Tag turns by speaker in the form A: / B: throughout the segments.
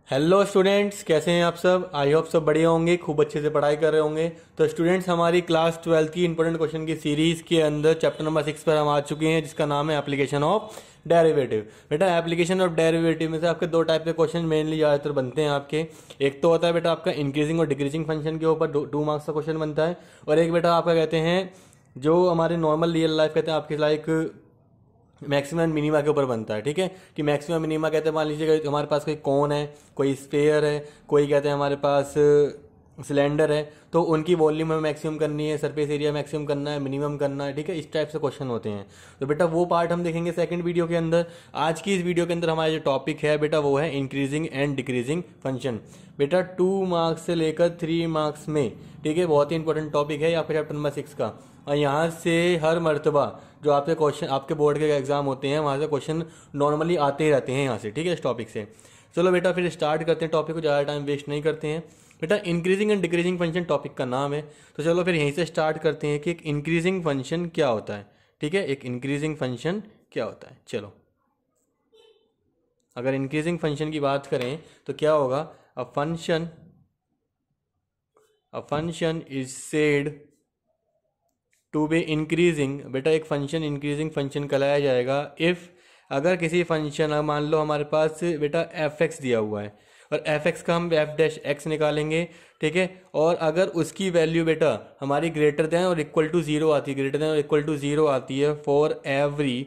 A: Hello students, कैसे हैं आप सब। आई होप सब बढ़िया होंगे, खूब अच्छे से पढ़ाई कर रहे होंगे। तो स्टूडेंट्स, हमारी क्लास 12 की इंपॉर्टेंट क्वेश्चन की सीरीज के अंदर चैप्टर नंबर 6 पर हम आ चुके हैं, जिसका नाम है एप्लीकेशन ऑफ डेरिवेटिव। बेटा, एप्लीकेशन ऑफ डेरिवेटिव में से आपके दो टाइप के क्वेश्चन मेनली ज़्यादातर बनते हैं आपके। एक तो होता है बेटा आपका इंक्रीजिंग और डिक्रीजिंग फंक्शन के ऊपर 2 मार्क्स का क्वेश्चन बनता है, और एक बेटा आपका कहते हैं जो हमारे नॉर्मल रियल लाइफ कहते हैं आपके लाइक मैक्सिमम मिनिमा के ऊपर बनता है। ठीक है, कि मैक्सिमम मिनिमा कहते हैं, मान लीजिए हमारे पास कोई कोन है, कोई स्फेयर है, कोई कहते हैं हमारे पास सिलेंडर है, तो उनकी वॉल्यूम हमें मैक्सिमम करनी है, सरफेस एरिया मैक्सिमम करना है, मिनिमम करना है। ठीक है, इस टाइप से क्वेश्चन होते हैं। तो बेटा वो पार्ट हम देखेंगे सेकंड वीडियो के अंदर। आज की इस वीडियो के अंदर हमारा जो टॉपिक है बेटा वो है इंक्रीजिंग एंड डिक्रीजिंग फंक्शन। बेटा 2 मार्क्स से लेकर 3 मार्क्स में, ठीक है, बहुत ही इंपॉर्टेंट टॉपिक है आपके चैप्टर नंबर 6 का। और यहाँ से हर मर्तबा जो आपके क्वेश्चन आपके बोर्ड के एग्जाम होते हैं, वहाँ से क्वेश्चन नॉर्मली आते ही रहते हैं यहाँ से। ठीक है, इस टॉपिक से। चलो बेटा फिर स्टार्ट करते हैं टॉपिक को, ज़्यादा टाइम वेस्ट नहीं करते हैं। बेटा increasing and decreasing function topic का नाम है, तो चलो फिर यहीं से स्टार्ट करते हैं कि एक इंक्रीजिंग फंक्शन क्या होता है। ठीक है, एक इंक्रीजिंग फंक्शन क्या होता है। चलो, अगर इंक्रीजिंग फंक्शन की बात करें तो क्या होगा। A function is said to be increasing. बेटा एक फंक्शन इंक्रीजिंग फंक्शन कहलाया जाएगा इफ़, अगर किसी फंक्शन, मान लो हमारे पास बेटा एफ एक्स दिया हुआ है, और एफ एक्स का हम एफ डैश एक्स निकालेंगे। ठीक है, और अगर उसकी वैल्यू बेटा हमारी ग्रेटर देन और इक्वल टू जीरो आती है, ग्रेटर देन और इक्वल टू जीरो आती है for every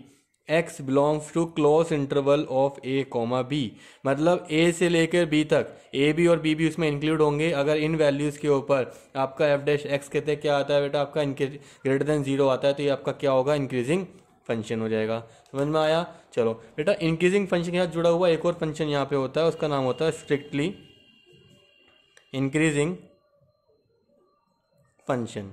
A: x belongs to closed interval of A comma B. मतलब ए से लेकर बी तक, ए बी और बी भी उसमें इंक्लूड होंगे। अगर इन वैल्यूज़ के ऊपर आपका एफ डैश एक्स कहते हैं क्या आता है बेटा, आपका ग्रेटर देन जीरो आता है, तो ये आपका क्या होगा, इंक्रीजिंग फंक्शन हो जाएगा। समझ में आया। चलो बेटा, इंक्रीजिंग फंक्शन के साथ जुड़ा हुआ एक और फंक्शन यहाँ पे होता है, उसका नाम होता है स्ट्रिक्टली इंक्रीजिंग फंक्शन।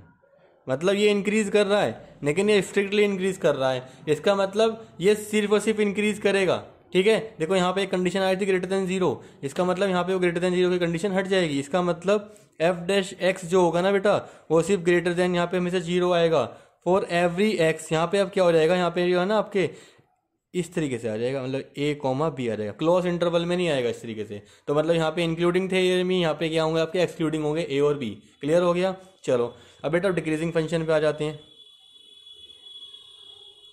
A: मतलब ये इंक्रीज कर रहा है, लेकिन ये स्ट्रिक्टली इंक्रीज कर रहा है। इसका मतलब ये सिर्फ और सिर्फ इंक्रीज करेगा। ठीक है, देखो यहाँ पे एक कंडीशन आई थी ग्रेटर देन जीरो, इसका मतलब यहाँ पे वो ग्रेटर देन जीरो की कंडीशन हट जाएगी। इसका मतलब एफ डैश एक्स जो होगा ना बेटा, वो सिर्फ ग्रेटर देन यहाँ पे हमेशा जीरो आएगा फॉर एवरी एक्स। यहाँ पे अब क्या हो जाएगा, यहाँ पे जो है ना आपके इस तरीके से आ जाएगा, मतलब ए कॉमा बी आ जाएगा, क्लोज इंटरवल में नहीं आएगा इस तरीके से। तो मतलब यहाँ पे इंक्लूडिंग थे ये में, यहाँ पे क्या होंगे आपके एक्सक्लूडिंग होंगे ए और बी। क्लियर हो गया। चलो अब बेटा डिक्रीजिंग फंक्शन पे आ जाते हैं।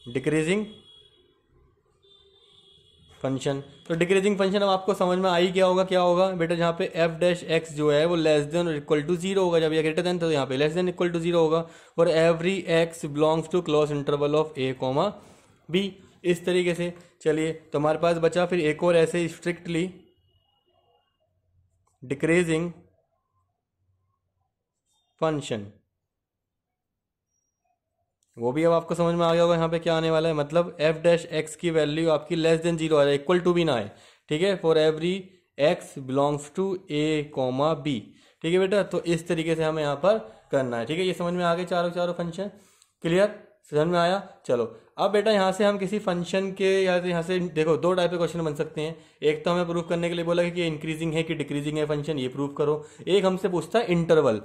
A: डिक्रीजिंग फंक्शन, तो डिक्रीजिंग फंक्शन अब आपको समझ में आई क्या होगा। क्या होगा बेटा, जहाँ पे एफ डैश एक्स जो है वो लेस देन और इक्वल टू जीरो होगा, जब ये ग्रेटर देन तो यहाँ पे less than equal to zero होगा, और every x belongs to closed interval of A comma B. इस तरीके से। चलिए, तो हमारे पास बचा फिर एक और ऐसे स्ट्रिक्टली डिक्रीजिंग फंक्शन। वो भी अब आपको समझ में आ गया होगा यहाँ पे क्या आने वाला है। मतलब एफ डैश एक्स की वैल्यू आपकी लेस देन जीरो आ जाए, इक्वल टू भी ना आए। ठीक है, for every x belongs to A comma B. ठीक है बेटा, तो इस तरीके से हमें यहाँ पर करना है। ठीक है, ये समझ में आ गए चारों चारों फंक्शन। क्लियर, समझ में आया। चलो अब बेटा यहाँ से हम किसी फंक्शन के यहाँ से देखो दो टाइप के क्वेश्चन बन सकते हैं। एक तो हमें प्रूफ करने के लिए बोला कि इंक्रीजिंग है कि डिक्रीजिंग है फंक्शन, ये प्रूफ करो। एक हमसे पूछता है इंटरवल,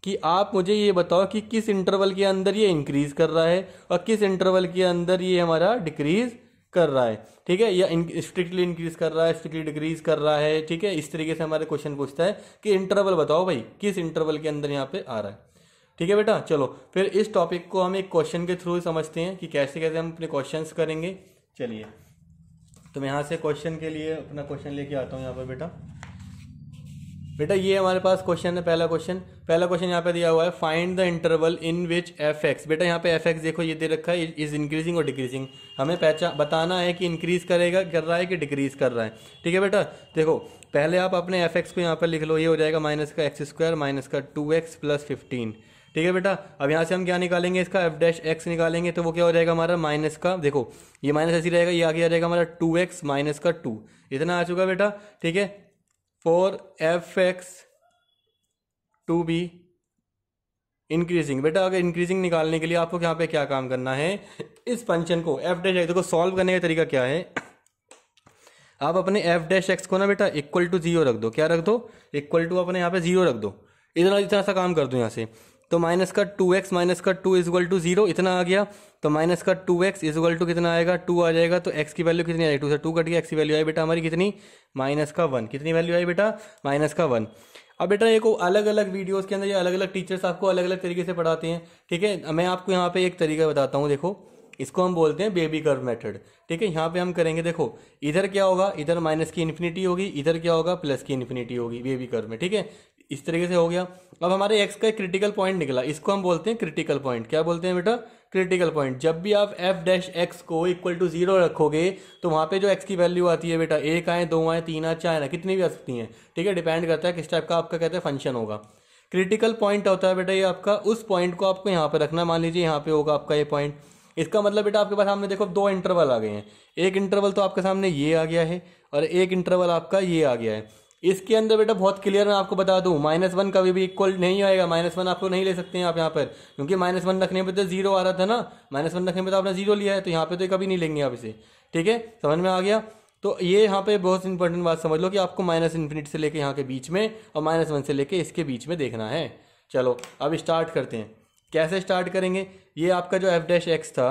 A: कि आप मुझे ये बताओ कि किस इंटरवल के अंदर ये इंक्रीज कर रहा है और किस इंटरवल के अंदर ये हमारा डिक्रीज कर रहा है। ठीक है, या स्ट्रिक्टली इंक्रीज कर रहा है, स्ट्रिक्टली डिक्रीज कर रहा है। ठीक है, इस तरीके से हमारे क्वेश्चन पूछता है कि इंटरवल बताओ भाई, किस इंटरवल के अंदर यहाँ पे आ रहा है। ठीक है बेटा, चलो फिर इस टॉपिक को हम एक क्वेश्चन के थ्रू समझते हैं कि कैसे कैसे हम अपने क्वेश्चंस करेंगे। चलिए, तो मैं यहाँ से क्वेश्चन के लिए अपना क्वेश्चन लेके आता हूँ यहाँ पर बेटा ये हमारे पास क्वेश्चन है। पहला क्वेश्चन यहाँ पे दिया हुआ है, find the interval in which F x. बेटा यहाँ पे एफ एक्स देखो ये दे रखा है, इज इंक्रीजिंग और डिक्रीजिंग। हमें बताना है कि इंक्रीज कर रहा है कि डिक्रीज कर रहा है। ठीक है बेटा, देखो पहले आप अपने एफ एक्स को यहाँ पर लिख लो, ये हो जाएगा माइनस का एक्स स्क्वायर माइनस का 2x प्लस 15। ठीक है बेटा, अब यहाँ से हम क्या निकालेंगे, इसका एफ डैश एक्स निकालेंगे, तो वो क्या हो जाएगा हमारा माइनस का, देखो ये माइनस ऐसी रहेगा, ये आगे आ जाएगा हमारा 2x माइनस का 2, इतना आ चुका बेटा। ठीक है, for f x to be increasing. बेटा अगर इंक्रीजिंग निकालने के लिए आपको यहाँ पे क्या काम करना है, इस फंक्शन को एफ डैश एक्स को सॉल्व करने का तरीका क्या है, आप अपने एफ डैश एक्स को ना बेटा इक्वल टू जीरो रख दो। क्या रख दो, इक्वल टू अपने यहाँ पे जीरो रख दो। इतना सा काम कर दो यहाँ से। तो माइनस का 2x माइनस का 2 इज इक्वल टू 0 इतना आ गया। तो माइनस का 2x इज इक्वल टू कितना आएगा, 2 आ जाएगा। तो x की वैल्यू कितनी आएगी, 2 से 2 कट गया, x की वैल्यू आई बेटा हमारी कितनी, माइनस का 1। कितनी वैल्यू आई बेटा, माइनस का 1। अब बेटा ये को अलग अलग वीडियोस के अंदर ये अलग अलग टीचर्स आपको अलग अलग तरीके से पढ़ाते हैं, ठीक है। मैं आपको यहाँ पे एक तरीका बताता हूँ, देखो इसको हम बोलते हैं बेबी कर्व मेथड, ठीक है। यहाँ पे हम करेंगे, देखो इधर क्या होगा, इधर माइनस की इन्फिनिटी होगी, इधर क्या होगा, प्लस की इन्फिनिटी होगी बेबी कर्व में, ठीक है। इस तरीके से हो गया। अब हमारे एक्स का एक क्रिटिकल पॉइंट निकला, इसको हम बोलते हैं क्रिटिकल पॉइंट। क्या बोलते हैं बेटा, क्रिटिकल पॉइंट। जब भी आप एफ डैश एक्स को इक्वल टू 0 रखोगे तो वहां पे जो एक्स की वैल्यू आती है बेटा, 1 आए, 2 आए, 3 आए, 4 आए, कितनी भी आ सकती हैं, ठीक है। डिपेंड करता है किस टाइप का आपका कहते हैं फंक्शन होगा। क्रिटिकल पॉइंट होता है बेटा ये आपका, उस पॉइंट को आपको यहाँ पे रखना। मान लीजिए यहाँ पे होगा आपका ये पॉइंट। इसका मतलब बेटा आपके पास सामने देखो 2 इंटरवल आ गए हैं। एक इंटरवल तो आपके सामने ये आ गया है और एक इंटरवल आपका ये आ गया है। इसके अंदर बेटा बहुत क्लियर मैं आपको बता दूं, -1 कभी भी इक्वल नहीं आएगा। -1 आपको नहीं ले सकते हैं आप यहाँ पर, क्योंकि -1 रखने पे तो 0 आ रहा था ना, -1 रखने पे तो आपने 0 लिया है, तो यहाँ पे तो कभी नहीं लेंगे आप इसे, ठीक है। समझ में आ गया। तो ये यहाँ पे बहुत इंपॉर्टेंट बात समझ लो कि आपको -∞ से लेके यहाँ के बीच में और -1 से लेके इसके बीच में देखना है। चलो अब स्टार्ट करते हैं। कैसे स्टार्ट करेंगे, ये आपका जो एफ डैश एक्स था,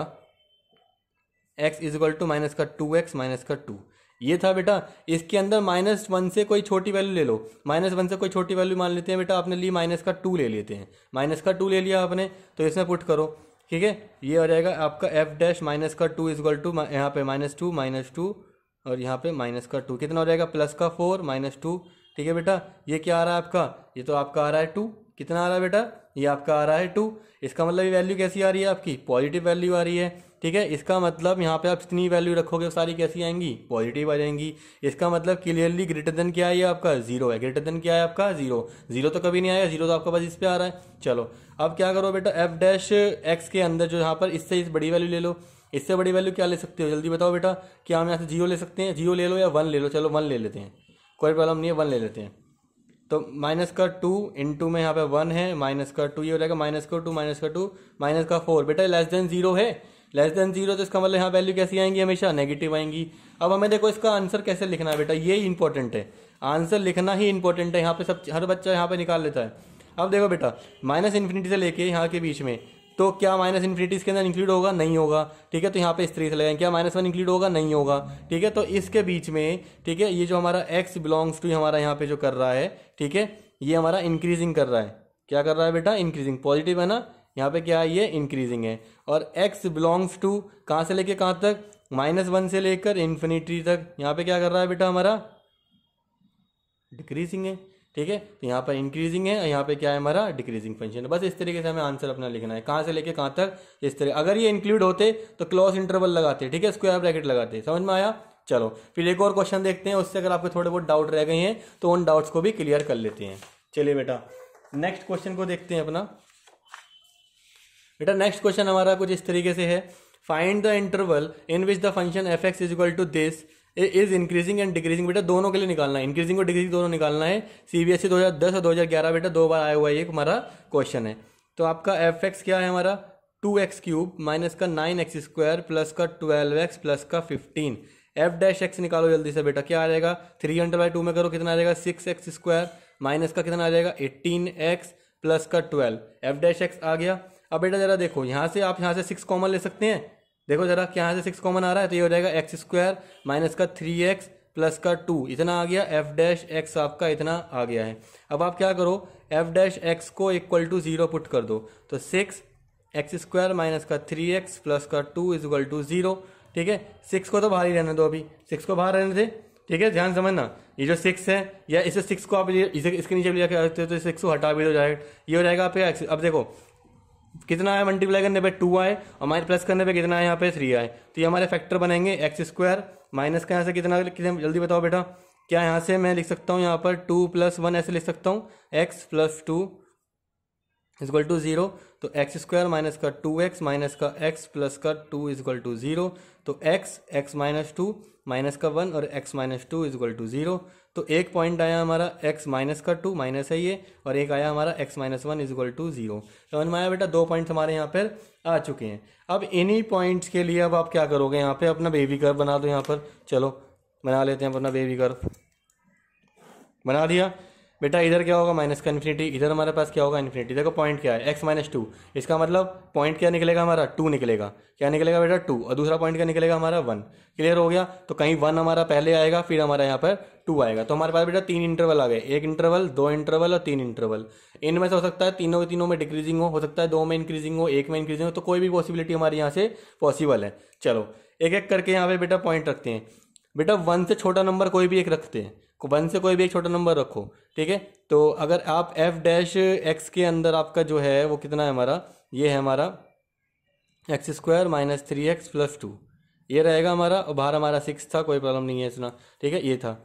A: x is equal to minus का 2x माइनस का 2 ये था बेटा। इसके अंदर -1 से कोई छोटी वैल्यू ले लो, -1 से कोई छोटी वैल्यू मान लेते हैं बेटा, आपने ली माइनस का 2 ले लेते हैं, माइनस का 2 ले लिया आपने, तो इसमें पुट करो, ठीक है। ये हो जाएगा आपका एफ डैश माइनस का 2 इज इक्वल टू यहाँ पे -2 और यहाँ पे माइनस का 2 कितना हो जाएगा, प्लस का 4 -2, ठीक है बेटा। ये क्या आ रहा है आपका, ये तो आपका आ रहा है 2। कितना आ रहा है बेटा, ये आपका आ रहा है 2। इसका मतलब ये वैल्यू कैसी आ रही है आपकी, पॉजिटिव वैल्यू आ रही है, ठीक है। इसका मतलब यहाँ पे आप जितनी वैल्यू रखोगे सारी कैसी आएंगी, पॉजिटिव आ जाएंगी। इसका मतलब क्लियरली ग्रेटर देन क्या है, ये आपका 0 है। ग्रेटर देन क्या है आपका, 0 तो कभी नहीं आएगा, 0 तो आपका बस इस पे आ रहा है। चलो अब क्या करो बेटा, एफ डैश एक्स के अंदर जो यहाँ पर इससे इस बड़ी वैल्यू ले लो। इससे बड़ी वैल्यू क्या ले सकते हो, जल्दी बताओ बेटा। क्या हम यहाँ से 0 ले सकते हैं, 0 ले लो या 1 ले लो। चलो 1 ले लेते हैं, कोई प्रॉब्लम नहीं है, 1 ले लेते हैं। तो माइनस का 2 इंटू में यहाँ पे 1 है, माइनस का 2 ये हो जाएगा, माइनस का 2 माइनस का 2 माइनस का 4। बेटा लेस देन 0 है, लेस देन 0, तो इसका मतलब यहाँ वैल्यू कैसी आएंगी, हमेशा नेगेटिव आएंगी। अब हमें देखो इसका आंसर कैसे लिखना है बेटा, ये इंपॉर्टेंट है, आंसर लिखना ही इंपॉर्टेंट है। यहाँ पे सब हर बच्चा यहाँ पे निकाल लेता है। अब देखो बेटा, -∞ से लेके यहाँ के बीच में, तो क्या -∞ इसके अंदर इंक्लूड होगा, नहीं होगा, ठीक है। तो यहाँ पे इस तरीके से लगाएंगे, क्या -1 इंक्लूड होगा, नहीं होगा, ठीक है। तो इसके बीच में, ठीक है, ये जो हमारा x बिलोंग्स टू हमारा यहाँ पे जो कर रहा है, ठीक है, ये हमारा इंक्रीजिंग कर रहा है। क्या कर रहा है बेटा, इंक्रीजिंग, पॉजिटिव है ना, यहाँ पे क्या है, ये इंक्रीजिंग है। और x बिलोंग्स टू कहाँ से लेके कहाँ तक, -1 से लेकर इन्फिनिटी तक, यहाँ पे क्या कर रहा है बेटा, हमारा डिक्रीजिंग है, ठीक है। तो यहाँ पर इंक्रीजिंग है, यहाँ पे क्या है, हमारा डिक्रीजिंग फंक्शन है। बस इस तरीके से हमें आंसर अपना लिखना है, कहाँ से लेके कहाँ तक, इस तरह। अगर ये इंक्लूड होते तो क्लोज इंटरवल लगाते, ठीक है, स्क्वायर ब्रैकेट लगाते। समझ में आया। चलो फिर एक और क्वेश्चन देखते हैं, उससे अगर आपके थोड़े बहुत डाउट रह गए हैं तो उन डाउट्स को भी क्लियर कर लेते हैं। चलिए बेटा नेक्स्ट क्वेश्चन को देखते हैं अपना। बेटा नेक्स्ट क्वेश्चन हमारा कुछ इस तरीके से है, find the interval in which the function f x is equal to this is increasing and decreasing. बेटा दोनों के लिए निकालना है, इंक्रीजिंग और डिक्रीजिंग दोनों निकालना है। सीबीएसई 2010 और 2011 बेटा 2 बार आया हुआ है, एक हमारा क्वेश्चन है। तो आपका एफ एक्स क्या है हमारा, 2x³ माइनस का 9x² प्लस का 12x प्लस का 15। एफ डैश एक्स निकालो जल्दी से बेटा, क्या आ जाएगा, 300/2 में करो, कितना आ जाएगा, 6x² माइनस का कितना आ जाएगा, 18x प्लस का 12। एफ डैश एक्स आ गया। अब बेटा जरा देखो, यहाँ से आप यहाँ से 6 कॉमन ले सकते हैं। देखो जरा क्या यहाँ से 6 कॉमन आ रहा है, तो ये हो जाएगा x² माइनस का 3x प्लस का 2, इतना आ गया। एफ डैश एक्स आपका इतना आ गया है। अब आप क्या करो, एफ डैश एक्स को इक्वल टू 0 पुट कर दो, तो 6x² माइनस का 3x प्लस का 2 इज इक्वल टू 0, ठीक है। 6 को तो बाहर ही रहने दो, अभी 6 को बाहर रहने दे, ठीक है। ध्यान समझना, ये जो 6 है, या इसे 6 को आप इसे इसके नीचे भी लिया करते हो तो 6 को हटा भी हो जाएगा, ये हो जाएगा आपका x। अब देखो कितना है, मल्टीप्लाई करने पे 2 आए और हमारे प्लस करने पे कितना है, यहाँ पे 3 आए, तो ये हमारे फैक्टर बनेंगे। x² माइनस का यहाँ से कितना जल्दी बताओ बेटा, क्या यहाँ से मैं लिख सकता हूँ, यहाँ पर 2 + 1 ऐसे लिख सकता हूँ, x + 2 इज इक्वल टू 0। तो x² माइनस का 2x माइनस का x प्लस का 2 इज इक्वल टू 0। तो x माइनस 2 माइनस का 1 और x minus 2 is equal to 0। तो एक पॉइंट आया हमारा x माइनस का 2 माइनस है ये, और एक आया हमारा x minus 1 is equal to 0। समझ में आया बेटा, 2 पॉइंट्स हमारे यहाँ पर आ चुके हैं। अब इन्हीं पॉइंट्स के लिए अब आप क्या करोगे, यहाँ पे अपना बेबी कर्व बना दो। यहाँ पर चलो बना लेते हैं अपना बेबी कर्व, बना दिया। बेटा इधर क्या होगा माइनस का इन्फिनिटी, इधर हमारे पास क्या होगा इन्फिनिटी। देखो पॉइंट क्या है x माइनस टू, इसका मतलब पॉइंट क्या निकलेगा हमारा 2 निकलेगा। क्या निकलेगा बेटा 2, और दूसरा पॉइंट क्या निकलेगा हमारा 1। क्लियर हो गया। तो कहीं 1 हमारा पहले आएगा, फिर हमारा यहाँ पर 2 आएगा। तो हमारे पास बेटा 3 इंटरवल आ गए, 1 इंटरवल, 2 इंटरवल और 3 इंटरवल। इनमें से हो सकता है तीनों के तीनों में डिक्रीजिंग हो सकता है 2 में इंक्रीजिंग हो, 1 में इंक्रीजिंग हो, तो कोई भी पॉसिबिलिटी हमारी यहाँ से पॉसिबल है। चलो एक एक करके यहाँ पे बेटा पॉइंट रखते हैं। बेटा 1 से छोटा नंबर कोई भी एक रखते हैं, 1 से कोई भी एक छोटा नंबर रखो, ठीक है। तो अगर आप एफ डैश एक्स के अंदर आपका जो है वो कितना है हमारा, ये है हमारा x square minus 3x plus 2, ये रहेगा हमारा। और बाहर हमारा 6 था, कोई प्रॉब्लम नहीं है इतना, ठीक है, ये था।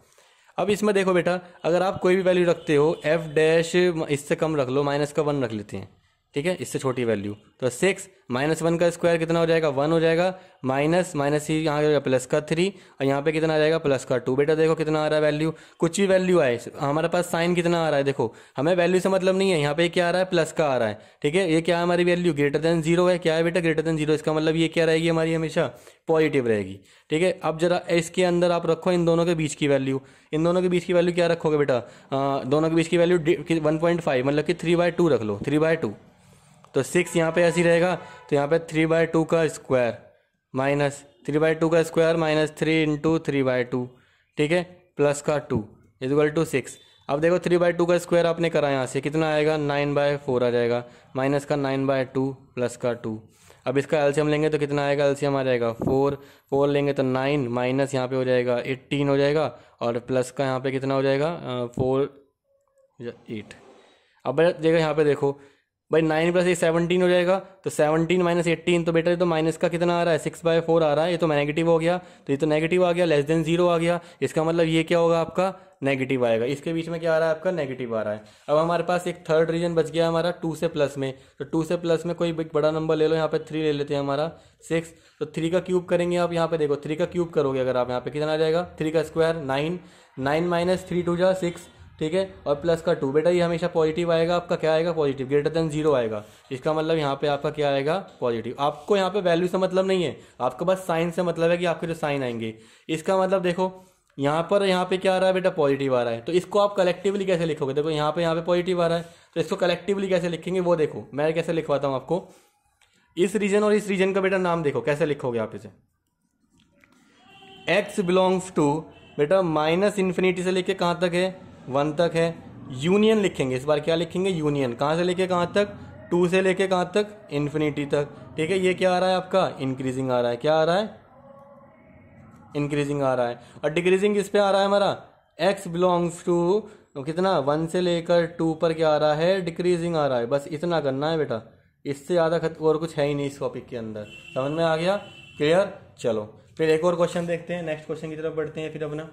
A: अब इसमें देखो बेटा अगर आप कोई भी वैल्यू रखते हो एफ डैश इससे कम रख लो, माइनस का 1 रख लेते हैं, ठीक है, इससे छोटी वैल्यू। तो 6 माइनस 1 का स्क्वायर कितना हो जाएगा 1 हो जाएगा, माइनस माइनस ही यहाँ हो प्लस का 3, और यहाँ पे कितना आ जाएगा प्लस का 2। बेटा देखो कितना आ रहा है वैल्यू, कुछ भी वैल्यू आए हमारे पास साइन कितना आ रहा है, देखो हमें वैल्यू से मतलब नहीं है, यहाँ पे क्या आ रहा है प्लस का आ रहा है, ठीक है। ये क्या है हमारी वैल्यू ग्रेटर देन 0 है, क्या है बेटा ग्रेटर देन 0, इसका मतलब ये क्या रहेगी हमारी हमेशा पॉजिटिव रहेगी, ठीक है। अब जरा इसके अंदर आप रखो इन दोनों के बीच की वैल्यू, इन दोनों के बीच की वैल्यू क्या रखोगे बेटा, दोनों के बीच की वैल्यू 1.5 मतलब कि 3/2 रख लो, 3/2। तो 6 यहाँ पे ऐसी रहेगा, तो यहाँ पे 3/2 का स्क्वायर माइनस 3/2 का स्क्वायर माइनस 3 इंटू 3/2, ठीक है, प्लस का 2 इक्वल टू 6। अब देखो 3/2 का स्क्वायर आपने करा, यहाँ से कितना आएगा 9/4 आ जाएगा, माइनस का 9/2 प्लस का 2। अब इसका एलसीएम लेंगे तो कितना आएगा, एलसीएम आ जाएगा 4 लेंगे तो 9 माइनस यहाँ पे हो जाएगा 18 हो जाएगा, और प्लस का यहाँ पे कितना हो जाएगा 4 8। अब देखो यहाँ पे देखो भाई 9 प्लस 8 17 हो जाएगा, तो 17 माइनस 18, तो बेटा ये तो माइनस का कितना आ रहा है 6/4 आ रहा है, ये तो नेगेटिव हो गया, तो ये तो नेगेटिव आ गया, लेस देन 0 आ गया, इसका मतलब ये क्या होगा आपका नेगेटिव आएगा। इसके बीच में क्या आ रहा है आपका नेगेटिव आ रहा है। अब हमारे पास एक थर्ड रीजन बच गया हमारा 2 से प्लस में, तो 2 से प्लस में कोई बड़ा नंबर ले लो, यहाँ पे 3 ले लेते हैं हमारा 6। तो 3 का क्यूब करेंगे आप, यहाँ पे देखो 3 का क्यूब करोगे अगर आप, यहाँ पे कितना आ जाएगा 3 का स्क्वायर 9, 9 माइनस 3 2 जा 6, ठीक है, और प्लस का 2। बेटा ये हमेशा पॉजिटिव आएगा, आपका क्या आएगा पॉजिटिव, ग्रेटर देन 0 आएगा, इसका मतलब यहाँ पे आपका क्या आएगा पॉजिटिव। आपको यहाँ पे वैल्यू से मतलब नहीं है, आपको बस साइन से मतलब है कि आपके जो साइन आएंगे। इसका मतलब देखो यहाँ पे क्या आ रहा है बेटा पॉजिटिव आ रहा है, तो इसको आप कलेक्टिवली कैसे लिखोगे, देखो यहाँ पे पॉजिटिव आ रहा है, तो इसको कलेक्टिवली कैसे लिखेंगे वो देखो, मैं कैसे लिखवाता हूँ आपको। इस रीजन और इस रीजन का बेटा नाम देखो कैसे लिखोगे आप इसे। एक्स बिलोंग्स टू बेटा माइनस इन्फिनिटी से लेके कहाँ तक है 1 तक है, यूनियन लिखेंगे इस बार, क्या लिखेंगे यूनियन, कहाँ से लेके कहाँ तक 2 से लेके कहाँ तक इन्फिनिटी तक, ठीक है। ये क्या आ रहा है आपका इंक्रीजिंग आ रहा है, क्या आ रहा है इंक्रीजिंग आ रहा है, और डिक्रीजिंग किस पे आ रहा है हमारा x बिलोंग्स टू कितना 1 से लेकर 2 पर क्या आ रहा है डिक्रीजिंग आ रहा है। बस इतना करना है बेटा, इससे ज़्यादा और कुछ है ही नहीं इस टॉपिक के अंदर, समझ में आ गया, क्लियर। चलो फिर एक और क्वेश्चन देखते हैं, नेक्स्ट क्वेश्चन की तरफ बढ़ते हैं फिर अपना।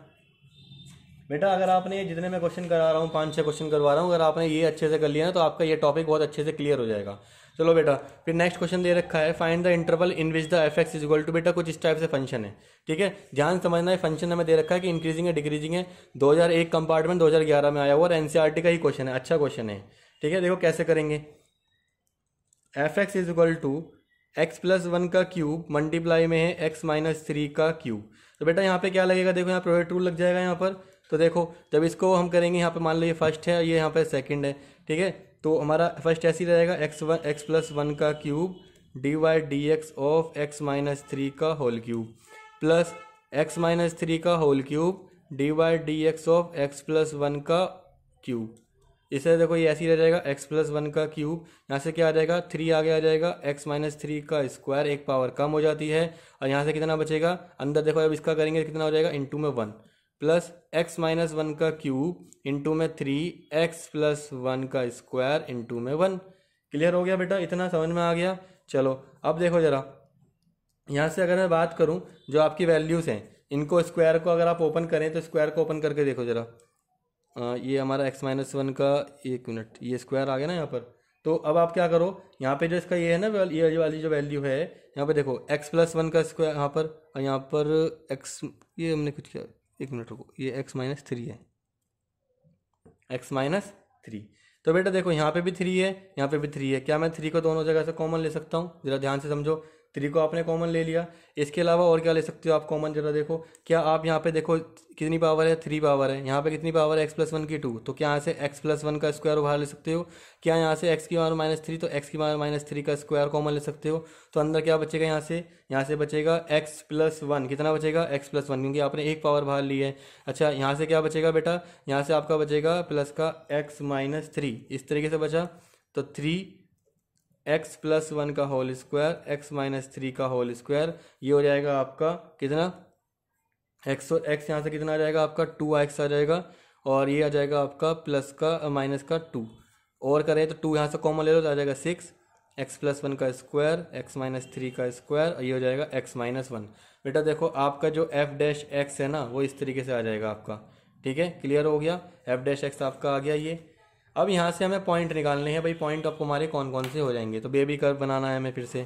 A: बेटा अगर आपने ये जितने मैं क्वेश्चन करा रहा हूँ 5-6 क्वेश्चन करवा रहा हूँ, अगर आपने ये अच्छे से कर लिया ना तो आपका ये टॉपिक बहुत अच्छे से क्लियर हो जाएगा। चलो बेटा फिर नेक्स्ट क्वेश्चन दे रखा है, find the interval in which the f x is equal to, बेटा कुछ इस टाइप से फंक्शन है, ठीक है, ध्यान समझना है। फंक्शन हमें दे रखा है कि इंक्रीजिंग है डिक्रीजिंग है, 2001 कंपार्टमेंट 2011 में आया हुआ और एनसीईआरटी का ही क्वेश्चन है, अच्छा क्वेश्चन है, ठीक है। देखो कैसे करेंगे, f x is equal to x plus 1 का क्यूब मल्टीप्लाई में है एक्स माइनस 3 का क्यूब। तो बेटा यहाँ पे क्या लगेगा, देखो यहाँ प्रोडक्ट रूल लग जाएगा यहाँ पर। तो देखो जब इसको हम करेंगे यहाँ पे मान लो ये फर्स्ट है, ये यहाँ पे सेकंड है, ठीक है। तो हमारा फर्स्ट ऐसे ही रहेगा एक्स प्लस 1 का cube dy/dx of x minus 3 का whole cube plus x minus 3 का whole cube dy/dx of x plus 1 का क्यूब। इसे देखो ये ऐसे ही रह जाएगा एक्स प्लस 1 का क्यूब, यहाँ से क्या आ जाएगा 3 आगे आ जाएगा, एक्स माइनस 3 का स्क्वायर, एक पावर कम हो जाती है, और यहाँ से कितना बचेगा अंदर देखो, अब इसका करेंगे कितना हो जाएगा इंटू में 1 प्लस एक्स माइनस 1 का क्यूब इंटू में 3 एक्स प्लस 1 का स्क्वायर इंटू में 1। क्लियर हो गया बेटा, इतना समझ में आ गया। चलो अब देखो जरा यहाँ से अगर मैं बात करूँ जो आपकी वैल्यूज़ हैं, इनको स्क्वायर को अगर आप ओपन करें तो स्क्वायर को ओपन करके देखो जरा, ये हमारा एक्स माइनस 1 का, एक मिनट, ये स्क्वायर आ गया ना यहाँ पर। तो अब आप क्या करो, यहाँ पे जो इसका ये है ना, ये जो वाली जो वैल्यू है यहाँ पे देखो एक्स प्लस 1 का स्क्वायर यहाँ पर, और यहाँ पर एक्स, ये हमने कुछ किया, एक मिनट रुको, ये एक्स माइनस 3 है, एक्स माइनस 3। तो बेटा देखो यहाँ पे भी 3 है, यहाँ पे भी 3 है, क्या मैं 3 को दोनों जगह से कॉमन ले सकता हूँ, जरा ध्यान से समझो। 3 को आपने कॉमन ले लिया। इसके अलावा और क्या ले सकते हो आप कॉमन, जरा देखो क्या आप यहाँ पे देखो कितनी पावर है, 3 पावर है। यहाँ पे कितनी पावर है, x+1 की 2, तो क्या यहाँ से x+1 का स्क्वायर बाहर ले सकते हो। क्या यहाँ से x की पावर -3, तो x की पावर -3 का स्क्वायर कॉमन ले सकते हो। तो अंदर क्या बचेगा, यहाँ से बचेगा x+1, कितना बचेगा x+1, क्योंकि आपने एक पावर बाहर ली है। अच्छा यहाँ से क्या बचेगा बेटा, यहाँ से आपका बचेगा प्लस का x-3, इस तरीके से बचा। तो 3x+1 का होल स्क्वायर, x-3 का होल स्क्वायर, ये हो जाएगा आपका कितना, x और x यहाँ से कितना आ जाएगा आपका 2x आ जाएगा, और ये आ जाएगा आपका प्लस का माइनस का 2, और करें तो 2 यहाँ से कॉमन ले लो तो आ जाएगा 6, x+1 का स्क्वायर, x-3 का स्क्वायर, और ये हो जाएगा x-1। बेटा देखो आपका जो f' है ना वो इस तरीके से आ जाएगा आपका, ठीक है, क्लियर हो गया, f' आपका आ गया ये। अब यहाँ से हमें पॉइंट निकालने हैं भाई, पॉइंट आपको हमारे कौन कौन से हो जाएंगे, तो बेबी कर्व बनाना है हमें फिर से,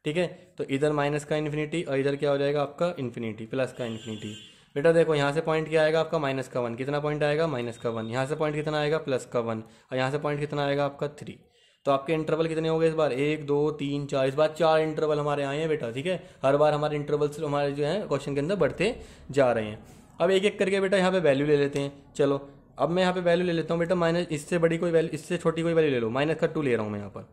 A: ठीक है। तो इधर माइनस का इन्फिनिटी और इधर क्या हो जाएगा आपका इन्फिनिटी, प्लस का इन्फिनिटी। बेटा देखो यहाँ से पॉइंट क्या आएगा आपका -1, कितना पॉइंट आएगा -1, यहाँ से पॉइंट कितना आएगा +1, और यहाँ से पॉइंट कितना आएगा आपका 3। तो आपके इंटरवल कितने हो गए इस बार, 1 2 3 4, इस बार 4 इंटरवल हमारे आए हैं बेटा, ठीक है। हर बार हमारे इंटरवल्स हमारे जो है क्वेश्चन के अंदर बढ़ते जा रहे हैं। अब एक एक करके बेटा यहाँ पे वैल्यू ले लेते हैं। चलो अब मैं यहाँ पे वैल्यू ले लेता हूँ बेटा, माइनस इससे बड़ी कोई वैल्यू, इससे छोटी कोई वैल्यू ले लो, -2 ले रहा हूँ मैं यहाँ पर।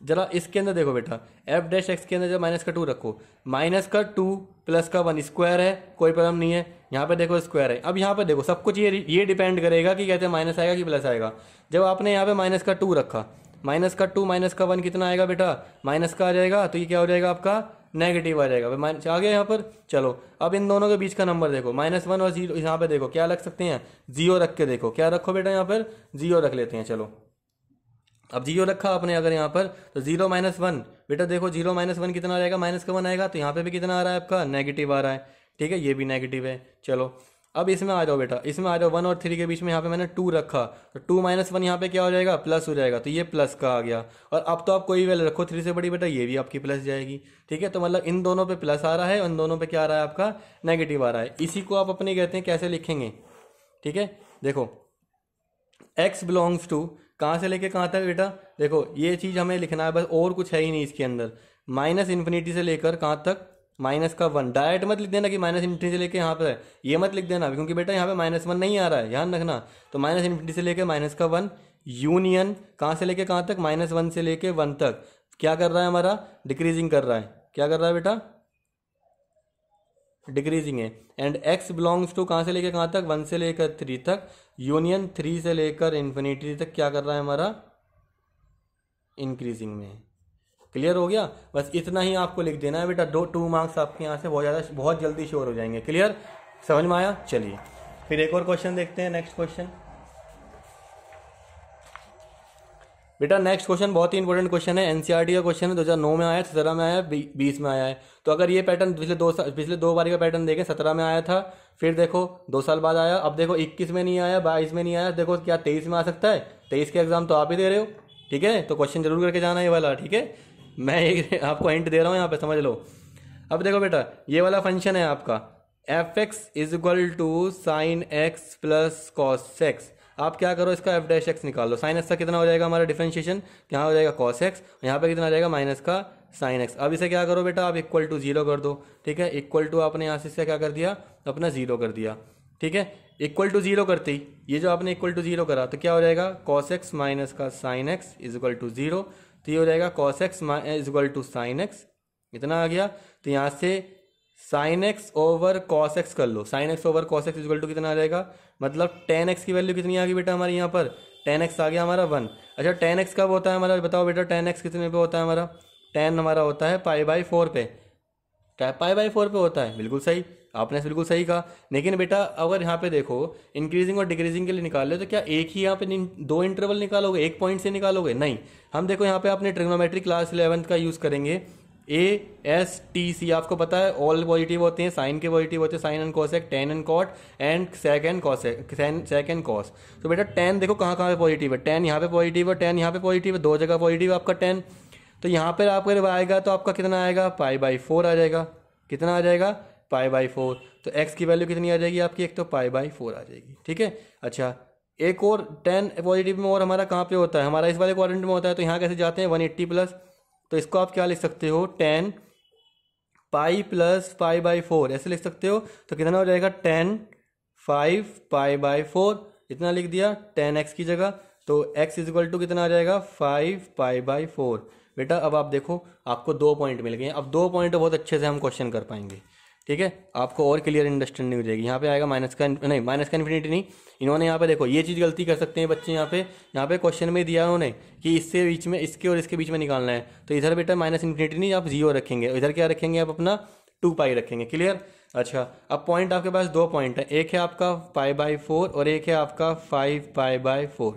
A: जरा इसके अंदर देखो बेटा, f' के अंदर जब -2 रखो, -2 प्लस का 1 स्क्वायर है, कोई प्रॉब्लम नहीं है। यहाँ पे देखो स्क्वायर है। अब यहाँ पे देखो सब कुछ ये डिपेंड करेगा कि कहते हैं माइनस आएगा कि प्लस आएगा। जब आपने यहाँ पे -2 रखा, -2 -1 कितना आएगा बेटा, माइनस का आ जाएगा, तो ये क्या हो जाएगा आपका नेगेटिव आ जाएगा, माइनस आ गया यहाँ पर। चलो अब इन दोनों के बीच का नंबर देखो, -1 और 0, यहाँ पे देखो क्या रख सकते हैं, 0 रख के देखो, क्या रखो बेटा यहाँ पर 0 रख लेते हैं। चलो अब 0 रखा आपने अगर यहाँ पर, तो 0 -1 बेटा देखो 0 -1 कितना आ जाएगा, -1 आएगा, तो यहाँ पे भी कितना आ रहा है आपका नेगेटिव आ रहा है, ठीक है, ये भी नेगेटिव है। चलो अब इसमें आ जाओ बेटा, इसमें आ जाओ 1 और 3 के बीच में यहाँ पे मैंने 2 रखा, तो 2 -1 यहाँ पे क्या हो जाएगा, प्लस हो जाएगा, तो ये प्लस का आ गया। और अब तो आप कोई वैल्यू रखो 3 से बड़ी बेटा, ये भी आपकी प्लस जाएगी, ठीक है। तो मतलब इन दोनों पे प्लस आ रहा है, इन दोनों पे क्या आ रहा है आपका नेगेटिव आ रहा है। इसी को आप अपने कहते हैं कैसे लिखेंगे, ठीक है। देखो x बिलोंग्स टू, कहाँ से लेके कहाँ तक बेटा, देखो ये चीज़ हमें लिखना है बस, और कुछ है ही नहीं इसके अंदर। -इन्फिनिटी से लेकर कहाँ तक, -1, डायरेक्ट मत लिख देना कि -इन्फिनिटी से लेके यहाँ पर है, ये मत लिख देना, क्योंकि बेटा यहाँ पे -1 नहीं आ रहा है, ध्यान रखना। तो -इन्फिनिटी से लेके -1 यूनियन कहाँ से लेके कहाँ तक, -1 से लेके 1 तक क्या कर रहा है हमारा, डिक्रीजिंग कर रहा है। क्या कर रहा है बेटा, डिक्रीजिंग है। एंड x बिलोंग्स टू कहाँ से लेकर कहाँ तक, 1 से लेकर 3 तक, यूनियन 3 से लेकर इन्फिनिटी तक क्या कर रहा है हमारा, इंक्रीजिंग में। क्लियर हो गया, बस इतना ही आपको लिख देना है बेटा, 2 मार्क्स आपके यहाँ से बहुत जल्दी श्योर हो जाएंगे। क्लियर, समझ में आया। चलिए फिर एक और क्वेश्चन देखते हैं, नेक्स्ट क्वेश्चन। बेटा नेक्स्ट क्वेश्चन बहुत ही इंपॉर्टेंट क्वेश्चन है, एनसीईआरटी का क्वेश्चन है, 2009 में आया, 17 में आया, 20 में आया है। तो अगर ये पैटर्न पिछले दो बारी का पैटर्न देखें, 17 में आया था, फिर देखो 2 साल बाद आया, अब देखो 21 में नहीं आया, 22 में नहीं आया, देखो क्या 23 में आ सकता है। 23 के एग्जाम तो आप ही दे रहे हो, ठीक है, तो क्वेश्चन जरूर करके जाना ये वाला, ठीक है। मैं एक आपको हिंट दे रहा हूँ यहाँ पे, समझ लो। अब देखो बेटा ये वाला फंक्शन है आपका f(x) = sin x plus cos x। आप क्या करो, इसका f' निकाल लो। साइन एक्स का कितना हो जाएगा हमारा डिफरेंशिएशन, यहाँ हो जाएगा cos x, यहाँ पे कितना आ जाएगा माइनस का sin x। अब इसे क्या करो बेटा, आप =0 कर दो, ठीक है। इक्वल टू आपने यहाँ से क्या कर दिया, अपना 0 कर दिया, ठीक है। =0 करते ही ये जो आपने =0 करा, तो क्या हो जाएगा, cos x माइनस का sin x = 0, तो ये हो जाएगा cos x = sin x, इतना आ गया। तो यहाँ से sin x over cos x कर लो, sin x over cos x equal to कितना आ जाएगा, मतलब tan x की वैल्यू कितनी आ गई बेटा हमारी यहाँ पर, tan x आ गया हमारा 1। अच्छा tan x कब होता है हमारा, बताओ बेटा tan x कितने पे होता है हमारा, tan हमारा होता है π/4 पे, π/4 पे होता है, बिल्कुल सही, आपने बिल्कुल सही कहा। लेकिन बेटा अगर यहाँ पे देखो इंक्रीजिंग और डिक्रीजिंग के लिए निकाल ले, तो क्या एक ही यहाँ पे 2 इंटरवल निकालोगे, एक पॉइंट से निकालोगे, नहीं। हम देखो यहाँ पे अपने ट्रिग्नोमेट्री क्लास 11th का यूज़ करेंगे, ASTC, आपको पता है ऑल पॉजिटिव होते हैं, साइन के पॉजिटिव होते हैं, sine and cosec, tan and cot and sec and cosec, sec and cos. तो बेटा टेन देखो कहाँ कहाँ पे पॉजिटिव है, टेन यहाँ पे पॉजिटिव है, टेन यहाँ पे पॉजिटिव है, 2 जगह पॉजिटिव है आपका टेन। तो यहाँ पर आपका जब आएगा तो आपका कितना आएगा, π/4 आ जाएगा, कितना आ जाएगा, π/4। तो x की वैल्यू कितनी आ जाएगी आपकी, एक तो π/4 आ जाएगी, ठीक है। अच्छा एक और 10 पॉजिटिव में और हमारा कहाँ पे होता है, हमारा इस वाले क्वाड्रेंट में होता है, तो यहाँ कैसे जाते हैं 180 प्लस, तो इसको आप क्या लिख सकते हो, 10 पाई प्लस पाई बाई 4 ऐसे लिख सकते हो। तो कितना हो जाएगा 10 5 पाई बाई 4, इतना लिख दिया 10x की जगह। तो x इजिक्वल टू कितना आ जाएगा 5 पाई बाई 4। बेटा अब आप देखो आपको 2 पॉइंट मिल गए हैं। अब 2 पॉइंट बहुत अच्छे से हम क्वेश्चन कर पाएंगे, ठीक है, आपको और क्लियर अंडरस्टैंडिंग हो जाएगी। यहाँ पे आएगा माइनस का, नहीं माइनस का इन्फिनिटी नहीं, इन्होंने यहाँ पे देखो ये चीज़ गलती कर सकते हैं बच्चे। यहाँ पे क्वेश्चन में दिया उन्होंने कि इससे बीच में, इसके और इसके बीच में निकालना है, तो इधर बेटा माइनस इन्फिनिटी नहीं, आप 0 रखेंगे, इधर क्या रखेंगे आप अपना 2 पाई रखेंगे। क्लियर। अच्छा अब पॉइंट आपके पास 2 पॉइंट है, एक है आपका पाई बाई 4 और एक है आपका 5 पाई बाई 4।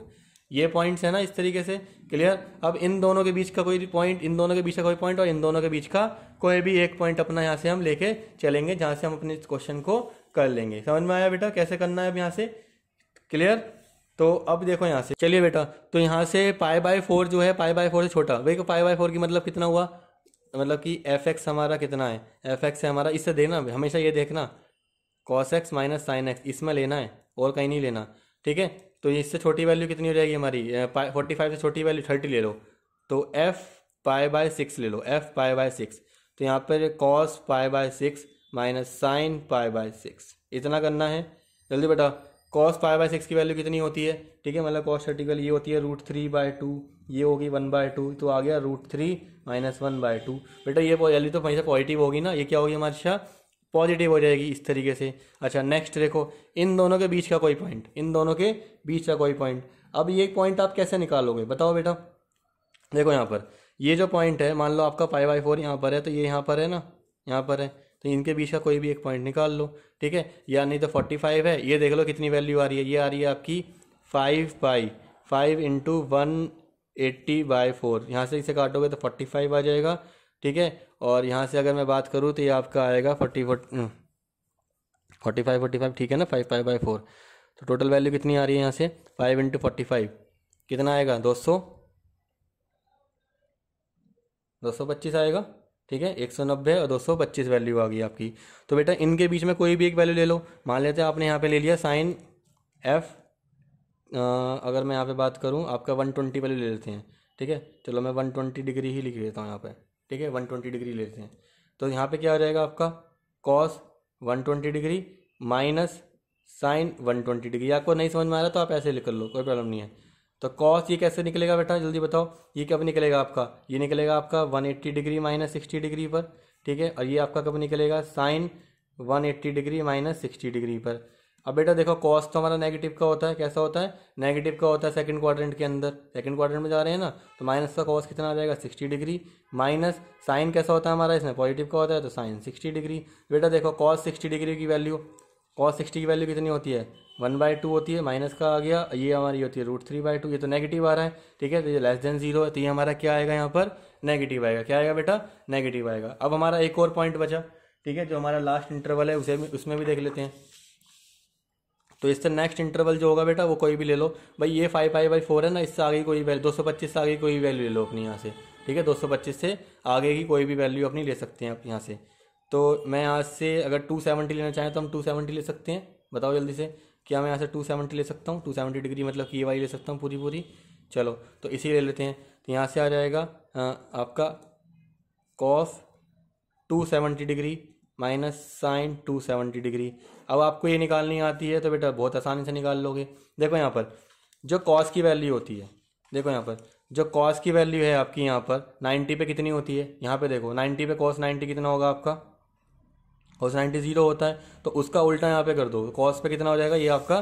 A: ये पॉइंट्स है ना इस तरीके से। क्लियर। अब इन दोनों के बीच का कोई पॉइंट, इन दोनों के बीच का कोई पॉइंट और इन दोनों के बीच का कोई भी एक पॉइंट अपना यहाँ से हम लेके चलेंगे, जहाँ से हम अपने क्वेश्चन को कर लेंगे। समझ में आया बेटा कैसे करना है अब यहाँ से। क्लियर। तो अब देखो यहाँ से, चलिए बेटा, तो यहाँ से पाई बाई 4 जो है पाई बाई 4 से छोटा, भाई पाई बाई 4 की मतलब कितना हुआ, मतलब कि एफ एक्स हमारा कितना है, एफ एक्स है हमारा, इससे देखना हमेशा ये देखना cos x minus sine x, इसमें लेना है और कहीं नहीं लेना, ठीक है। तो इससे छोटी वैल्यू कितनी हो जाएगी हमारी 45 से छोटी वैल्यू 30 ले लो, तो एफ पाई बाय 6 ले लो, एफ पाई बाय 6। तो यहाँ पर cos pi by 6 minus sine pi by 6, इतना करना है। जल्दी बेटा, कॉस पाई बाय 6 की वैल्यू कितनी होती है, ठीक है, मतलब कॉस थर्टिकल ये होती है √3/2, ये होगी 1/2, तो आ गया √3 माइनस 1/2। बेटा ये वैल्यू तो हमेशा पॉजिटिव होगी ना, ये क्या होगी हमारी अच्छा पॉजिटिव हो जाएगी इस तरीके से। अच्छा नेक्स्ट देखो, इन दोनों के बीच का कोई पॉइंट, इन दोनों के बीच का कोई पॉइंट। अब ये पॉइंट आप कैसे निकालोगे बताओ बेटा। देखो यहाँ पर ये जो पॉइंट है, मान लो आपका पाई बाई 4 यहाँ पर है, तो ये यहाँ पर है ना, यहाँ पर है, तो इनके बीच का कोई भी एक पॉइंट निकाल लो, ठीक है। या नहीं तो 45 है, ये देख लो कितनी वैल्यू आ रही है, ये आ रही है आपकी 5 पाई 5 इंटू 180/4, यहाँ से इसे काटोगे तो 45 आ जाएगा, ठीक है। और यहाँ से अगर मैं बात करूँ तो ये आपका आएगा 45 ठीक है ना, 5 पाई बाई 4। तो टोटल वैल्यू कितनी आ रही है यहाँ से 5 इंटू 45 कितना आएगा 225 आएगा, ठीक है। 190 और 225 वैल्यू आ गई आपकी। तो बेटा इनके बीच में कोई भी एक वैल्यू ले लो, मान लेते हैं आपने यहाँ पे ले लिया साइन एफ, अगर मैं यहाँ पे बात करूँ आपका 120 वैल्यू ले लेते हैं, ठीक है। चलो मैं 120 डिग्री ही लिख लेता हूँ यहाँ पे, ठीक है, 120 डिग्री लेते हैं। तो यहाँ पे क्या आ जाएगा आपका cos 120 degree minus sine 120 degree. आपको नहीं समझ में आ रहा तो आप ऐसे लिख लो, कोई प्रॉब्लम नहीं है। तो कॉस ये कैसे निकलेगा बेटा जल्दी बताओ, ये कब निकलेगा आपका, ये निकलेगा आपका 180 डिग्री माइनस 60 डिग्री पर, ठीक है। और ये आपका कब निकलेगा साइन 180 डिग्री माइनस 60 डिग्री पर। अब बेटा देखो कॉस तो हमारा नेगेटिव का होता है, कैसा होता है नेगेटिव का होता है सेकंड क्वाड्रेंट के अंदर, सेकंड क्वाड्रेंट में जा रहे हैं ना, तो माइनस का कॉस कितना आ जाएगा 60 डिग्री, माइनस साइन कैसा होता है हमारा इसमें पॉजिटिव का होता है, तो साइन 60 डिग्री। बेटा देखो कॉस 60 डिग्री की वैल्यू, कॉस 60 की वैल्यू कितनी होती है 1/2 होती है, माइनस का आ गया, ये हमारी होती है √3/2, ये तो नेगेटिव आ रहा है, ठीक है। तो ये लेस देन 0 है, तो ये हमारा क्या आएगा यहाँ पर नेगेटिव आएगा, क्या आएगा बेटा नेगेटिव आएगा। अब हमारा एक और पॉइंट बचा, ठीक है, जो हमारा लास्ट इंटरवल है उसमें भी देख लेते हैं। तो इससे नेक्स्ट इंटरवल जो होगा बेटा वो कोई भी ले लो, भाई ये 5 पाई बाई 4 है ना, इससे आगे कोई वैल्यू 225 से आगे कोई भी वैल्यू ले लो अपनी यहाँ से, ठीक है, 225 से आगे की कोई भी वैल्यू अपनी ले सकते हैं आप यहाँ से। तो मैं यहाँ से अगर 270 लेना चाहें तो हम 270 ले सकते हैं, बताओ जल्दी से, क्या मैं यहाँ से 270 ले सकता हूँ, 270 डिग्री मतलब कि ये वाली ले सकता हूँ पूरी। चलो तो इसी ले लेते हैं। तो यहाँ से आ जाएगा आपका cos 270 degree minus sine 270 degree. अब आपको ये निकालनी आती है तो बेटा बहुत आसानी से निकाल लोगे। देखो यहाँ पर जो कॉस की वैल्यू होती है, देखो यहाँ पर जो कॉस की वैल्यू है आपकी यहाँ पर 90 पे कितनी होती है, यहाँ पे देखो 90 पे कॉस 90 कितना होगा आपका, कॉस 90 0 होता है, तो उसका उल्टा यहाँ पे कर दो, कॉस पे कितना हो जाएगा ये आपका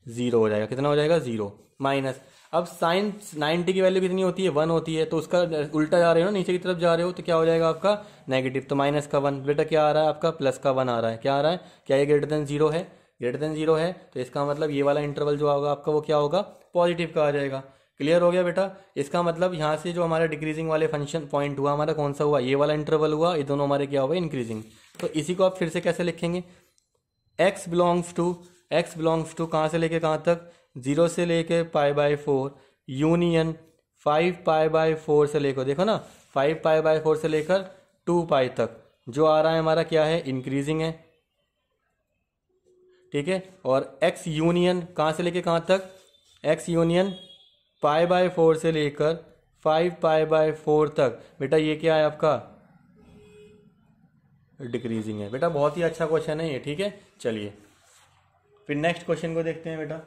A: 0 हो जाएगा, कितना हो जाएगा 0 माइनस। अब साइन 90 की वैल्यू कितनी होती है 1 होती है, तो उसका उल्टा जा रहे हो ना, नीचे की तरफ जा रहे हो, तो क्या हो जाएगा आपका नेगेटिव, तो माइनस का 1। बेटा क्या आ रहा है आपका प्लस का 1 आ रहा है, क्या आ रहा है, क्या ये ग्रेटर देन 0 है, ग्रेटर देन 0 है, तो इसका मतलब ये वाला इंटरवल जो होगा आपका वो क्या होगा पॉजिटिव का आ जाएगा। क्लियर हो गया बेटा। इसका मतलब यहाँ से जो हमारा डिक्रीजिंग वाले फंक्शन पॉइंट हुआ हमारा कौन सा हुआ, ये वाला इंटरवल हुआ, ये दोनों हमारे क्या हुआ इंक्रीजिंग। तो इसी को आप फिर से कैसे लिखेंगे, x बिलोंग्स टू कहाँ से लेके कहाँ तक 0 से लेके pi by 4 union 5 pi by 4 से लेकर, देखो ना 5 पाई बाई 4 से लेकर 2 पाई तक जो आ रहा है हमारा क्या है इंक्रीजिंग है, ठीक है। और x यूनियन कहाँ से लेके कहाँ तक, x यूनियन पाई बाई 4 से लेकर 5 पाई बाई 4 तक, बेटा ये क्या है आपका डिक्रीजिंग है। बेटा बहुत ही अच्छा क्वेश्चन है ये, ठीक है। चलिए फिर नेक्स्ट क्वेश्चन को देखते हैं बेटा।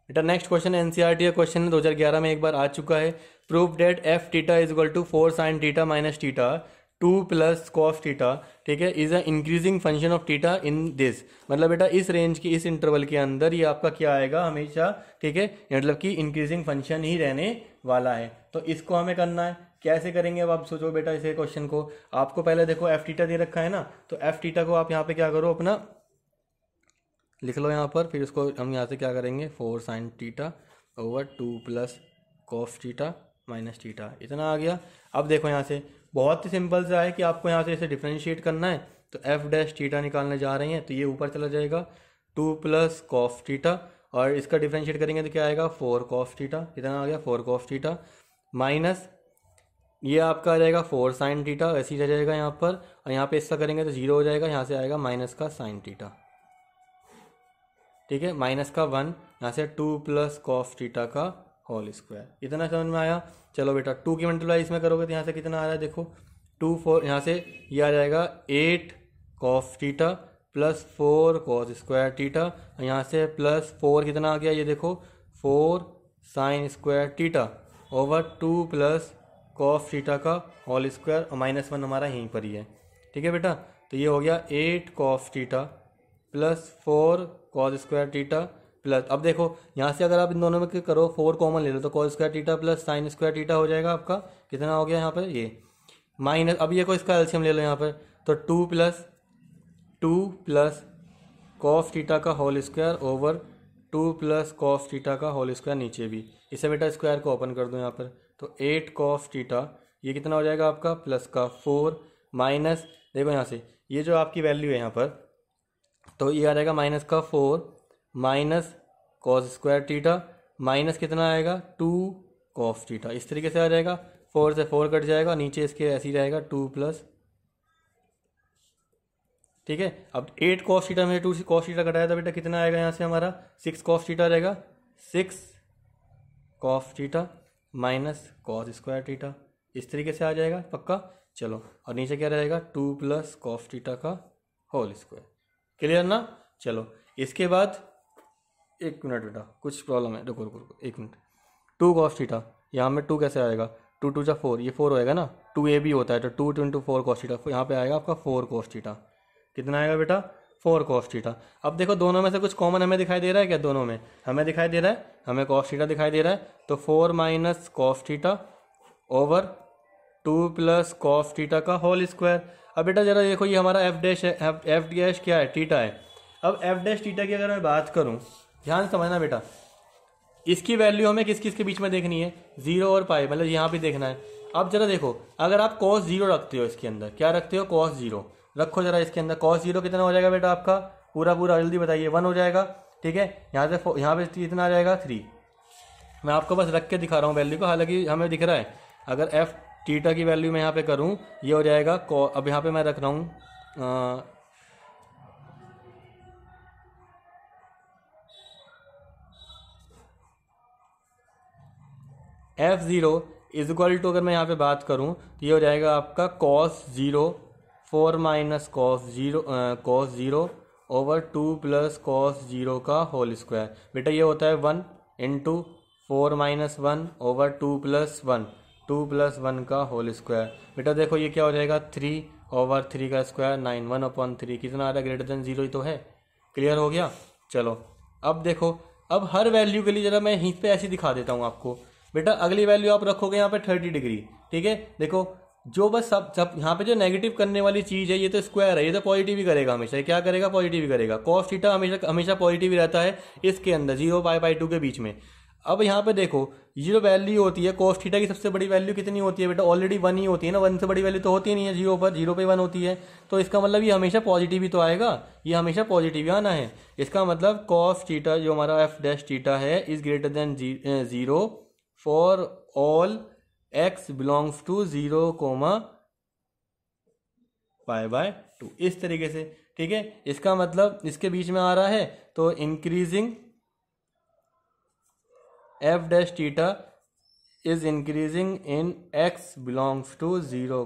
A: नेक्स्ट क्वेश्चन एनसीईआरटी का क्वेश्चन है, 2011 में एक बार आ चुका है। Prove that f theta is equal to 4 sine theta minus theta 2 plus cos theta, ठीक है, is a increasing function of theta in this. मतलब बेटा इस रेंज की, इस इंटरवल के अंदर ये आपका क्या आएगा हमेशा, ठीक है, मतलब कि इंक्रीजिंग फंक्शन ही रहने वाला है। तो इसको हमें करना है, कैसे करेंगे अब आप सोचो बेटा इसे क्वेश्चन को। आपको पहले देखो एफ टीटा दे रखा है ना, तो एफ टीटा को आप यहाँ पे क्या करो, अपना लिख लो यहाँ पर। फिर उसको हम यहाँ से क्या करेंगे, 4 sine theta over 2 plus cos theta minus theta, इतना आ गया। अब देखो यहाँ से बहुत ही सिंपल सा है कि आपको यहाँ से इसे डिफ्रेंशिएट करना है। तो एफ डैश टीटा निकालने जा रहे हैं, तो ये ऊपर चला जाएगा 2 प्लस कॉस टीटा, और इसका डिफ्रेंशिएट करेंगे तो क्या आएगा 4 कॉस टीटा, इतना आ गया 4 कॉस टीटा, माइनस ये आपका आ जाएगा 4 साइन टीटा, ऐसे ही रह जाएगा यहाँ पर। और यहाँ पे इसका करेंगे तो 0 हो जाएगा, यहाँ से आएगा माइनस का साइन टीटा, ठीक है, माइनस का 1, यहाँ से 2 प्लस कॉस टीटा का होल स्क्वायर, इतना समझ में आया। चलो बेटा 2 की मल्टीप्लाई इसमें करोगे तो यहाँ से कितना आ रहा है, देखो 2 4, यहाँ से ये आ जाएगा 8 cos theta plus 4 cos square theta, और यहाँ से प्लस 4 कितना आ गया, ये देखो 4 sine square theta over 2 plus cos theta का होल स्क्वायर, और माइनस 1 हमारा यहीं पर ही है, ठीक है बेटा। तो ये हो गया 8 cos theta plus 4 cos square theta plus, अब देखो यहाँ से अगर आप इन दोनों में करो 4 कॉमन ले लो तो cos square theta plus sine square theta हो जाएगा आपका, कितना हो गया यहाँ पर ये माइनस, अब ये को इसका एलसीएम ले लो यहाँ पर, तो 2 प्लस कॉस थीटा का whole square over 2 plus cos theta का होल स्क्वायर, नीचे भी इसे बेटा स्क्वायर को ओपन कर दो यहाँ पर, तो 8 कॉस थीटा ये कितना हो जाएगा आपका प्लस का 4, माइनस देखो यहाँ से ये जो आपकी वैल्यू है यहाँ पर, तो ये आ जाएगा माइनस का 4 minus cos square theta, minus कितना आएगा 2 कॉस थीटा, इस तरीके से आ जाएगा, 4 से 4 कट जाएगा, नीचे इसके ऐसे ही रहेगा 2 प्लस, ठीक है। अब 8 कॉस थीटा में 2 कॉस थीटा कटाया था बेटा, कितना आएगा यहाँ से हमारा 6 कॉस थीटा रहेगा, 6 cos theta minus cos square theta, इस तरीके से आ जाएगा पक्का। चलो और नीचे क्या रहेगा 2 प्लस कॉस थीटा का होल स्क्वायर, क्लियर ना। चलो इसके बाद एक मिनट बेटा कुछ प्रॉब्लम है, रुको रुको रुको एक मिनट, 2 कॉस थीटा यहाँ में 2 कैसे आएगा, 2 2 जा 4, ये 4 होएगा ना, 2 ए भी होता है, तो 2 इंटू 4 कॉस थीटा, यहाँ पे आएगा आपका 4 कॉस थीटा, कितना आएगा बेटा 4 कॉस थीटा। अब देखो दोनों में से कुछ कॉमन हमें दिखाई दे रहा है क्या, दोनों में हमें दिखाई दे रहा है, हमें कॉस थीटा दिखाई दे रहा है, तो 4 minus cos theta over 2 plus cos theta का होल स्क्वायर। अब बेटा जरा देखो ये हमारा एफ डैश है, एफ डैश क्या है थीटा है। अब एफ डैश थीटा की अगर मैं बात करूं, ध्यान समझना बेटा, इसकी वैल्यू हमें किस किस के बीच में देखनी है, 0 और पाई, मतलब यहाँ पे देखना है। अब जरा देखो अगर आप cos 0 रखते हो इसके अंदर, क्या रखते हो cos 0 रखो जरा इसके अंदर, cos 0 कितना हो जाएगा बेटा आपका, पूरा पूरा जल्दी बताइए, 1 हो जाएगा, ठीक है। यहाँ से यहाँ पे कितना आ जाएगा 3, मैं आपको बस रख के दिखा रहा हूँ वैल्यू को, हालांकि हमें दिख रहा है। अगर एफ थीटा की वैल्यू मैं यहाँ पे करूँ, ये हो जाएगा अब यहाँ पे मैं रख रहा हूँ F0 इज इक्वल टू, अगर मैं यहाँ पे बात करूँ तो ये हो जाएगा आपका cos 0 4 minus cos 0 over 2 plus cos 0 का होल स्क्वायर। बेटा ये होता है 1 इंटू 4 माइनस 1 ओवर 2 प्लस 1 का होल स्क्वायर। बेटा देखो ये क्या हो जाएगा 3 ओवर 3 का स्क्वायर 9, 1/3 कितना आ रहा है, ग्रेटर देन 0 ही तो है, क्लियर हो गया। चलो अब देखो, अब हर वैल्यू के लिए जरा मैं यहीं पे ऐसे दिखा देता हूँ आपको। बेटा अगली वैल्यू आप रखोगे यहाँ पे 30 डिग्री, ठीक है। देखो जो बस सब यहाँ पे जो नेगेटिव करने वाली चीज है, ये तो स्क्वायर है, ये तो पॉजिटिव ही करेगा हमेशा, क्या करेगा पॉजिटिव ही करेगा, cos थीटा हमेशा पॉजिटिव ही रहता है इसके अंदर 0 पाई 2 के बीच में। अब यहाँ पे देखो ये जो वैल्यू होती है cos थीटा की, सबसे बड़ी वैल्यू कितनी होती है बेटा, ऑलरेडी 1 ही होती है ना, 1 से बड़ी वैल्यू तो होती नहीं है 0 पे 1 होती है, तो इसका मतलब ये हमेशा पॉजिटिव ही तो आएगा, ये हमेशा पॉजिटिव ही आना है। इसका मतलब cos थीटा जो हमारा एफ डैश थीटा है is greater than 0 for all x belongs to 0, π/2, इस तरीके से, ठीक है। इसका मतलब इसके बीच में आ रहा है, तो increasing F dash theta is increasing in x belongs to 0,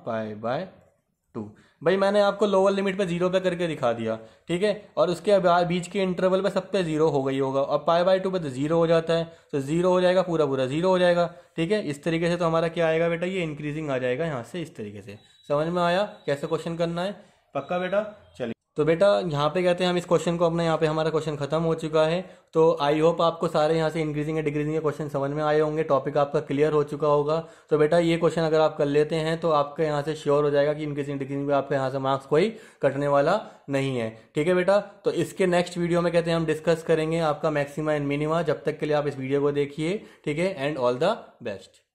A: π/2। भाई मैंने आपको लोअर लिमिट पे 0 पे करके दिखा दिया, ठीक है, और उसके बाद बीच के इंटरवल पे सब पे 0 हो गई होगा, और π/2 पे तो 0 हो जाता है, तो 0 हो जाएगा, पूरा पूरा 0 हो जाएगा, ठीक है। इस तरीके से तो हमारा क्या आएगा बेटा, ये इंक्रीजिंग आ जाएगा यहाँ से, इस तरीके से। समझ में आया कैसे क्वेश्चन करना है? पक्का बेटा? चलिए, तो बेटा यहाँ पे कहते हैं हम इस क्वेश्चन को अपने, यहाँ पे हमारा क्वेश्चन खत्म हो चुका है। तो आई होप आपको सारे यहाँ से इंक्रीजिंग या डिक्रीजिंग के क्वेश्चन समझ में आए होंगे, टॉपिक आपका क्लियर हो चुका होगा। तो बेटा ये क्वेश्चन अगर आप कर लेते हैं तो आपके यहाँ से श्योर हो जाएगा कि इंक्रीजिंग डिक्रीजिंग पे आपके यहाँ से मार्क्स कोई कटने वाला नहीं है, ठीक है बेटा। तो इसके नेक्स्ट वीडियो में कहते हैं हम डिस्कस करेंगे आपका मैक्सिमा एंड मिनिमा। जब तक के लिए आप इस वीडियो को देखिए, ठीक है, एंड ऑल द बेस्ट।